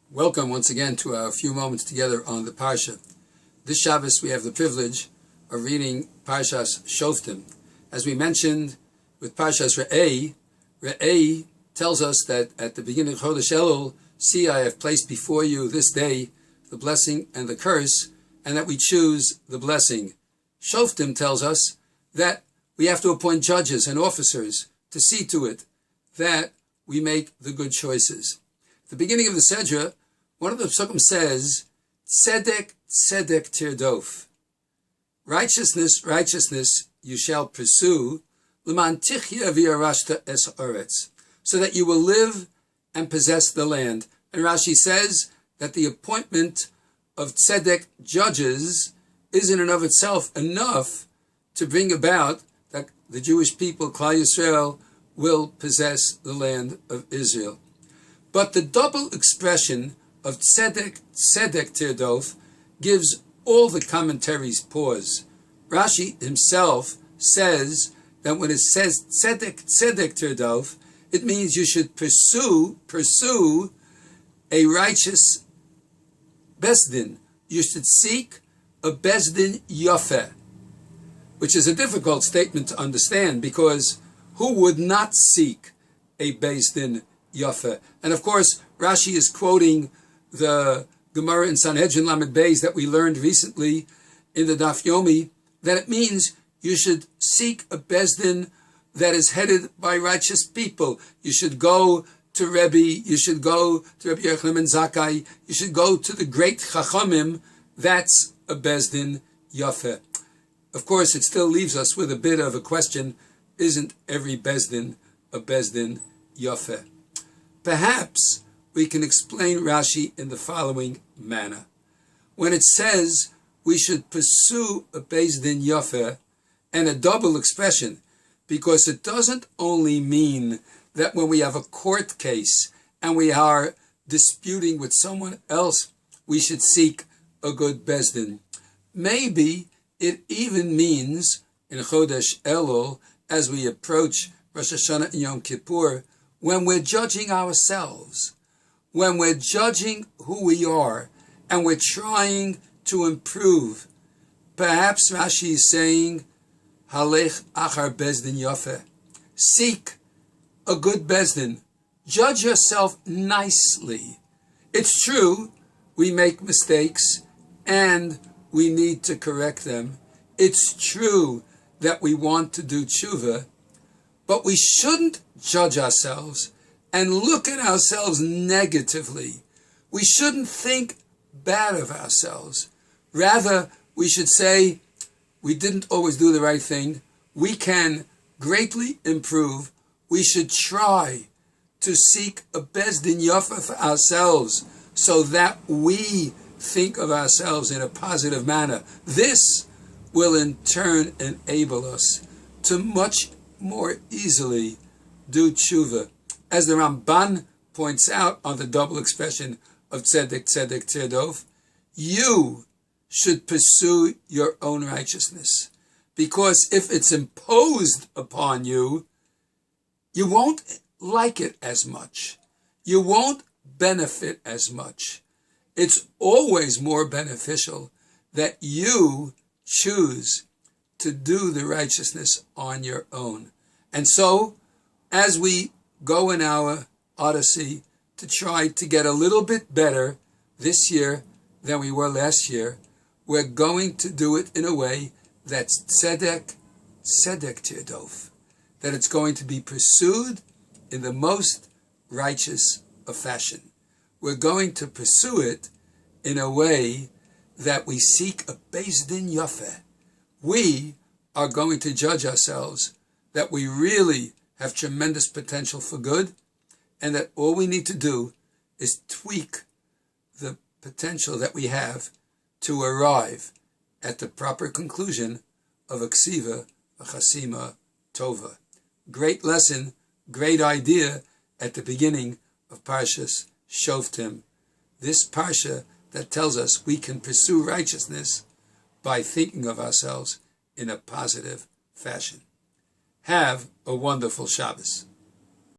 Welcome once again to our few moments together on the Parsha. This Shabbos we have the privilege of reading Parshas Shoftim. As we mentioned with Parshas Re'eh tells us that at the beginning of Chodesh Elul, see, I have placed before you this day the blessing and the curse, and that we choose the blessing. Shoftim tells us that we have to appoint judges and officers to see to it that we make the good choices. At the beginning of the Sedra, one of the Psukim says, Tzedek, Tzedek tirdof. Righteousness, righteousness you shall pursue, L'man tichya v'yarashta es haaretz, so that you will live and possess the land. And Rashi says that the appointment of Tzedek judges is in and of itself enough to bring about that the Jewish people, Klal Yisrael, will possess the land of Israel. But the double expression of tzedek, tzedek tirdof, gives all the commentaries pause. Rashi himself says that when it says tzedek, tzedek tirdof, it means you should pursue a righteous besdin. You should seek a besdin yafeh, which is a difficult statement to understand, because who would not seek a besdin yafeh? And of course, Rashi is quoting the Gemara in Sanhedrin Lamed Beis that we learned recently in the Daf Yomi, that it means you should seek a besdin that is headed by righteous people. You should go to Rebbe, you should go to Rebbe Yochanan ben Zakkai, you should go to the great Chachamim. That's a besdin yafeh. Of course, it still leaves us with a bit of a question: isn't every besdin a besdin yafeh? Perhaps we can explain Rashi in the following manner. When it says we should pursue a besdin yafeh, and a double expression, because it doesn't only mean that when we have a court case and we are disputing with someone else, we should seek a good besdin. Maybe it even means in Chodesh Elul, as we approach Rosh Hashanah and Yom Kippur, when we're judging ourselves, when we're judging who we are, and we're trying to improve. Perhaps Rashi is saying, Halech achar besdin yafeh. Seek a good besdin. Judge yourself nicely. It's true, we make mistakes, and we need to correct them. It's true that we want to do tshuva, but we shouldn't judge ourselves and look at ourselves negatively. We shouldn't think bad of ourselves. Rather, we should say, we didn't always do the right thing. We can greatly improve. We should try to seek a besdin yafeh for ourselves, so that we think of ourselves in a positive manner. This will in turn enable us to much more easily do tshuva. As the Ramban points out on the double expression of tzedek, tzedek tirdof, you should pursue your own righteousness. Because if it's imposed upon you, you won't like it as much. You won't benefit as much. It's always more beneficial that you choose to do the righteousness on your own. And so, as we go in our odyssey to try to get a little bit better this year than we were last year, we're going to do it in a way that's tzedek, tzedek tirdof, that it's going to be pursued in the most righteous of fashion. We're going to pursue it in a way that we seek a besdin yafeh. We are going to judge ourselves that we really have tremendous potential for good, and that all we need to do is tweak the potential that we have to arrive at the proper conclusion of a ksiva, a chasima tova. Great lesson, great idea at the beginning of Parshas Shoftim. This parsha that tells us we can pursue righteousness by thinking of ourselves in a positive fashion. Have a wonderful Shabbos.